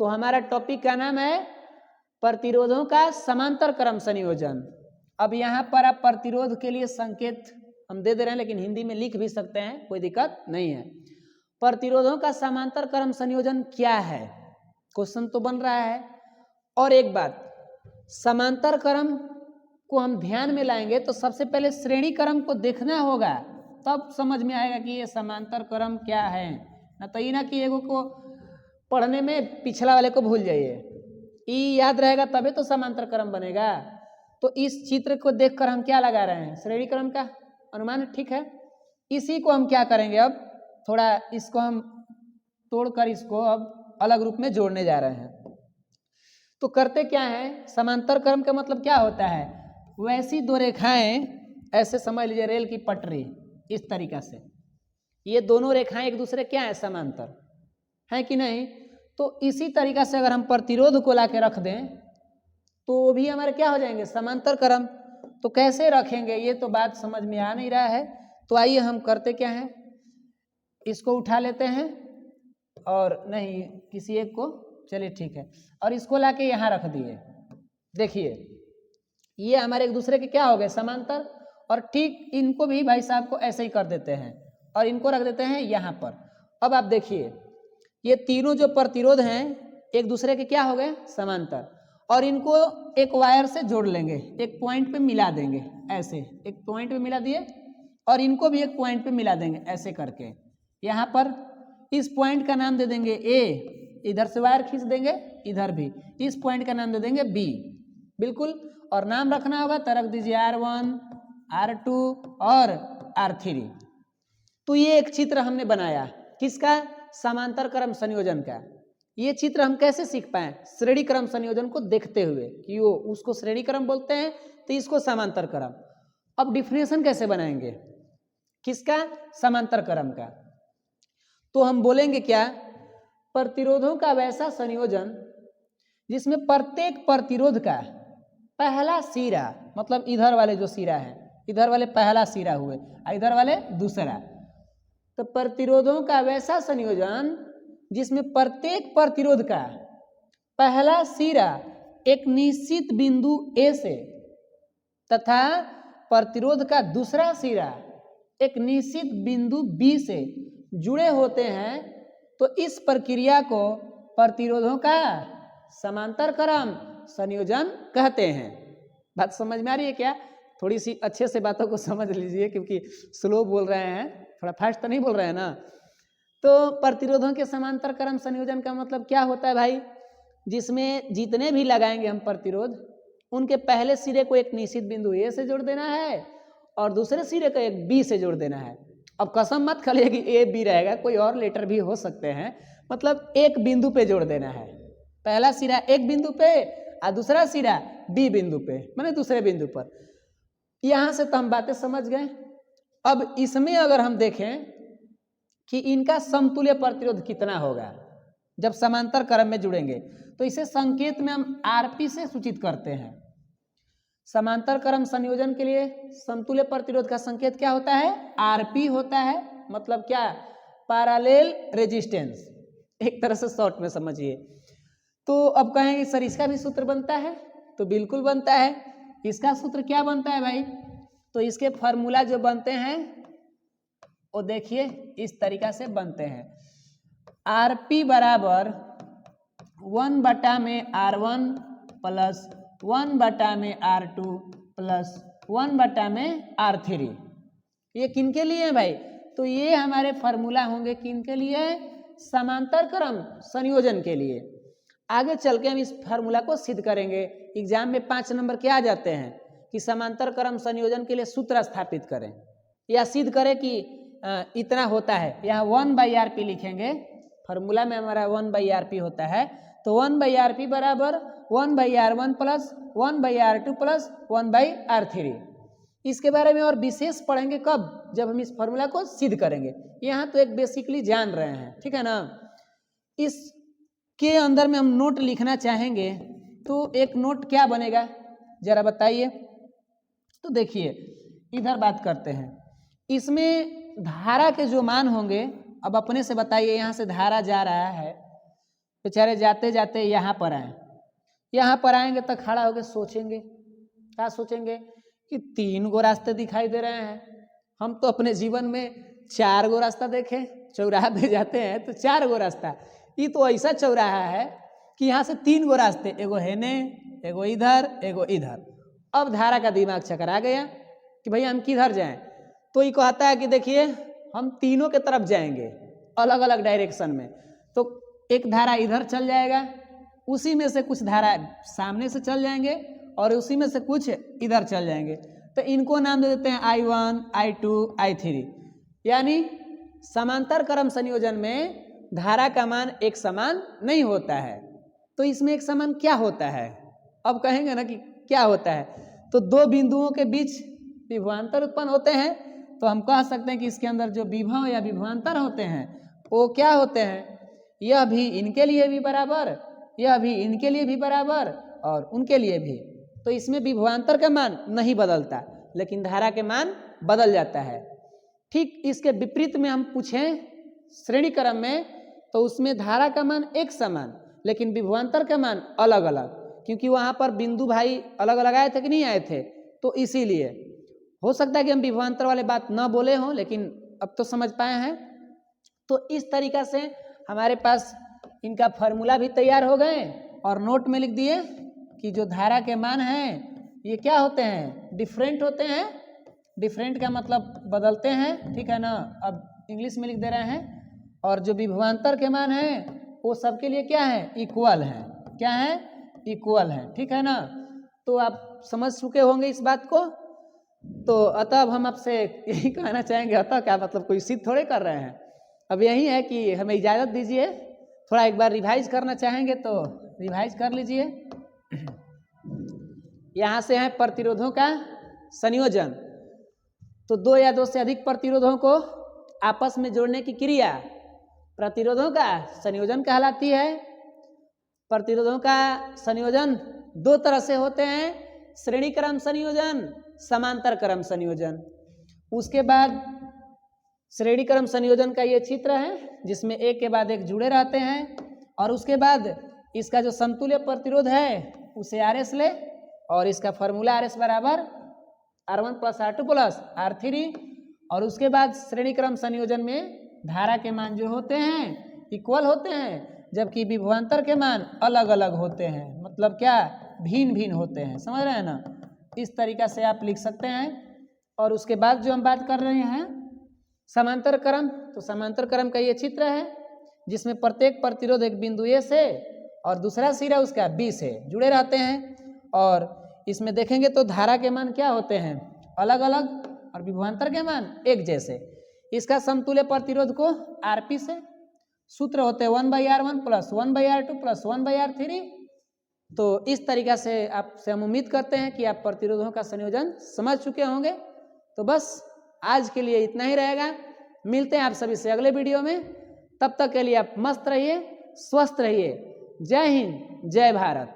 तो हमारा टॉपिक का नाम है प्रतिरोधों का समांतर क्रम संयोजन। अब यहाँ पर आप प्रतिरोध के लिए संकेत हम दे रहे हैं, लेकिन हिंदी में लिख भी सकते हैं, कोई दिक्कत नहीं है। प्रतिरोधों का समांतर क्रम संयोजन क्या है, क्वेश्चन तो बन रहा है। और एक बात, समांतर क्रम को हम ध्यान में लाएंगे तो सबसे पहले श्रेणी क्रम को देखना होगा, तब समझ में आएगा कि ये समांतर क्रम क्या है। ना तो ये ना कि एगो को पढ़ने में पिछला वाले को भूल जाइए, ये याद रहेगा तभी तो समांतर क्रम बनेगा। तो इस चित्र को देखकर हम क्या लगा रहे हैं, श्रेणी क्रम का अनुमान, ठीक है। इसी को हम क्या करेंगे, अब थोड़ा इसको हम तोड़कर इसको अब अलग रूप में जोड़ने जा रहे हैं। तो करते क्या है, समांतर क्रम का मतलब क्या होता है, वैसी दो रेखाएं, ऐसे समझ लीजिए रेल की पटरी, इस तरीका से ये दोनों रेखाएं एक दूसरे क्या है, समांतर है कि नहीं। तो इसी तरीका से अगर हम प्रतिरोध को लाके रख दें तो भी हमारे क्या हो जाएंगे, समांतर क्रम। तो कैसे रखेंगे ये तो बात समझ में आ नहीं रहा है। तो आइए हम करते क्या हैं, इसको उठा लेते हैं, और नहीं किसी एक को, चलिए ठीक है, और इसको लाके यहाँ रख दिए। देखिए ये हमारे एक दूसरे के क्या हो गए, समांतर। और ठीक इनको भी भाई साहब को ऐसे ही कर देते हैं और इनको रख देते हैं यहाँ पर। अब आप देखिए ये तीनों जो प्रतिरोध हैं एक दूसरे के क्या हो गए, समांतर। और इनको एक वायर से जोड़ लेंगे, एक पॉइंट पे मिला देंगे, ऐसे एक पॉइंट पे मिला दिए, और इनको भी एक पॉइंट पे मिला देंगे ऐसे करके। यहाँ पर इस पॉइंट का नाम दे देंगे ए, इधर से वायर खींच देंगे, इधर भी इस पॉइंट का नाम दे देंगे बी, बिल्कुल। और नाम रखना होगा तो रख दीजिए R1, R2 और R3। तो ये एक चित्र हमने बनाया, किसका, समांतर क्रम संयोजन का। ये चित्र हम कैसे सीख पाए, श्रेणी क्रम संयोजन को देखते हुए कि वो उसको श्रेणी क्रम बोलते हैं तो इसको समांतर क्रम। अब डिफिनेशन कैसे बनाएंगे, किसका, समांतर क्रम का। तो हम बोलेंगे क्या, प्रतिरोधों का वैसा संयोजन जिसमें प्रत्येक प्रतिरोध का पहला सिरा, मतलब इधर वाले जो सिरा है, इधर वाले पहला सिरा हुए और इधर वाले दूसरा। तो प्रतिरोधों का वैसा संयोजन जिसमें प्रत्येक प्रतिरोध का पहला सिरा एक निश्चित बिंदु ए से तथा प्रतिरोध का दूसरा सिरा एक निश्चित बिंदु बी से जुड़े होते हैं, तो इस प्रक्रिया को प्रतिरोधों का समांतर क्रम संयोजन कहते हैं। बात समझ में आ रही है क्या, थोड़ी सी अच्छे से बातों को समझ लीजिए, क्योंकि स्लो बोल रहे हैं, थोड़ा फास्ट तो नहीं बोल रहे हैं ना। तो प्रतिरोधों के समांतर क्रम संयोजन का मतलब क्या होता है भाई, जिसमें जितने भी लगाएंगे हम प्रतिरोध, उनके पहले सिरे को एक निश्चित बिंदु ए से जोड़ देना है और दूसरे सिरे को एक बी से जोड़ देना है। अब कसम मत खाइए कि ए बी रहेगा, कोई और लेटर भी हो सकते हैं, मतलब एक बिंदु पे जोड़ देना है। पहला सिरा एक बिंदु पे और दूसरा सिरा बी बिंदु पे, माने दूसरे बिंदु पर। यहां से तो हम बातें समझ गए। अब इसमें अगर हम देखें कि इनका समतुल्य प्रतिरोध कितना होगा जब समांतर क्रम में जुड़ेंगे, तो इसे संकेत में हम आरपी से सूचित करते हैं। समांतर क्रम संयोजन के लिए समतुल्य प्रतिरोध का संकेत क्या होता है, आरपी होता है। मतलब क्या, पैरेलल रेजिस्टेंस, एक तरह से शॉर्ट में समझिए। तो अब कहेंगे सर इसका भी सूत्र बनता है, तो बिल्कुल बनता है। इसका सूत्र क्या बनता है भाई, तो इसके फॉर्मूला जो बनते हैं वो देखिए इस तरीका से बनते हैं। आरपी बराबर 1 बटा में R1 प्लस 1 बटा में R2 प्लस 1 बटा में R3। ये किनके लिए है भाई, तो ये हमारे फॉर्मूला होंगे किनके लिए, समांतर क्रम संयोजन के लिए। आगे चल के हम इस फार्मूला को सिद्ध करेंगे। एग्जाम में 5 नंबर क्या आ जाते हैं कि समांतर क्रम संयोजन के लिए सूत्र स्थापित करें या सिद्ध करें कि इतना होता है। यहाँ 1/RP लिखेंगे, फार्मूला में हमारा 1/RP होता है, तो 1/RP बराबर 1/R1 plus 1/R2 plus 1/R3। इसके बारे में और विशेष पढ़ेंगे कब, जब हम इस फार्मूला को सिद्ध करेंगे। यहाँ तो एक बेसिकली जान रहे हैं, ठीक है ना। इस के अंदर में हम नोट लिखना चाहेंगे तो एक नोट क्या बनेगा जरा बताइए। तो देखिए इधर बात करते हैं, इसमें धारा के जो मान होंगे, अब अपने से बताइए, यहाँ से धारा जा रहा है बेचारे जाते जाते यहाँ पर आए, यहाँ पर आएंगे तो खड़ा होकर सोचेंगे, क्या सोचेंगे कि 3 गो रास्ते दिखाई दे रहे हैं, हम तो अपने जीवन में 4 गो रास्ता देखे, चौराहा पे जाते हैं तो 4 गो रास्ता, ये तो ऐसा चौराहा है कि यहाँ से 3 गो रास्ते, एगो हेने, एगो इधर, एगो इधर। अब धारा का दिमाग चकरा गया कि भाई हम किधर जाएं, तो ये कहता है कि देखिए हम तीनों के तरफ जाएंगे अलग अलग डायरेक्शन में, तो एक धारा इधर चल जाएगा, उसी में से कुछ धारा सामने से चल जाएंगे और उसी में से कुछ इधर चल जाएंगे, तो इनको नाम दे देते हैं I1, I2, I3। यानी समांतर क्रम संयोजन में धारा का मान एक समान नहीं होता है। तो इसमें एक समान क्या होता है, अब कहेंगे ना कि क्या होता है, तो 2 बिंदुओं के बीच विभवांतर उत्पन्न होते हैं, तो हम कह सकते हैं कि इसके अंदर जो विभव या विभवांतर होते हैं वो क्या होते हैं, यह भी इनके लिए भी बराबर, यह भी इनके लिए भी बराबर और उनके लिए भी। तो इसमें विभवांतर का मान नहीं बदलता लेकिन धारा के मान बदल जाता है। ठीक इसके विपरीत में हम पूछें श्रेणी क्रम में, तो उसमें धारा का मान एक समान लेकिन विभवांतर का मान अलग अलग, क्योंकि वहाँ पर बिंदु भाई अलग अलग आए थे कि नहीं आए थे, तो इसीलिए हो सकता है कि हम विभवांतर वाले बात न बोले हों, लेकिन अब तो समझ पाए हैं। तो इस तरीका से हमारे पास इनका फॉर्मूला भी तैयार हो गए और नोट में लिख दिए कि जो धारा के मान हैं ये क्या होते हैं, डिफरेंट होते हैं। डिफरेंट का मतलब बदलते हैं, ठीक है ना, अब इंग्लिश में लिख दे रहे हैं। और जो विभवांतर के मान हैं वो सबके लिए क्या है, इक्वल है। क्या है, इक्वल है, ठीक है ना। तो आप समझ चुके होंगे इस बात को। तो अतः अब हम आपसे यही कहना चाहेंगे, अतः क्या मतलब कोई सिद्ध थोड़े कर रहे हैं, अब यही है कि हमें इजाज़त दीजिए, थोड़ा एक बार रिवाइज करना चाहेंगे तो रिवाइज कर लीजिए। यहाँ से है प्रतिरोधों का संयोजन, तो 2 या 2 से अधिक प्रतिरोधों को आपस में जोड़ने की क्रिया प्रतिरोधों का संयोजन कहलाती है। प्रतिरोधों का संयोजन 2 तरह से होते हैं, श्रेणी क्रम संयोजन, समांतर क्रम संयोजन। उसके बाद श्रेणी क्रम संयोजन का ये चित्र है जिसमें एक के बाद एक जुड़े रहते हैं, और उसके बाद इसका जो समतुल्य प्रतिरोध है उसे RS ले, और इसका फॉर्मूला RS बराबर R1 + R2 + R3। और उसके बाद श्रेणी क्रम संयोजन में धारा के मान जो होते हैं इक्वल होते हैं, जबकि विभवांतर के मान अलग अलग होते हैं, मतलब क्या, भिन्न भिन्न होते हैं। समझ रहे हैं ना, इस तरीका से आप लिख सकते हैं। और उसके बाद जो हम बात कर रहे हैं समांतर क्रम, तो समांतर क्रम का ये चित्र है जिसमें प्रत्येक प्रतिरोध एक बिंदु A से और दूसरा सिरा उसका B से जुड़े रहते हैं, और इसमें देखेंगे तो धारा के मान क्या होते हैं, अलग अलग, और विभवांतर के मान एक जैसे। इसका समतुल्य प्रतिरोध को RP से, सूत्र होते हैं 1/R1 + 1/R2 + 1/R3। तो इस तरीका से आपसे हम उम्मीद करते हैं कि आप प्रतिरोधों का संयोजन समझ चुके होंगे। तो बस आज के लिए इतना ही रहेगा, मिलते हैं आप सभी से अगले वीडियो में। तब तक के लिए आप मस्त रहिए, स्वस्थ रहिए। जय हिंद, जय भारत।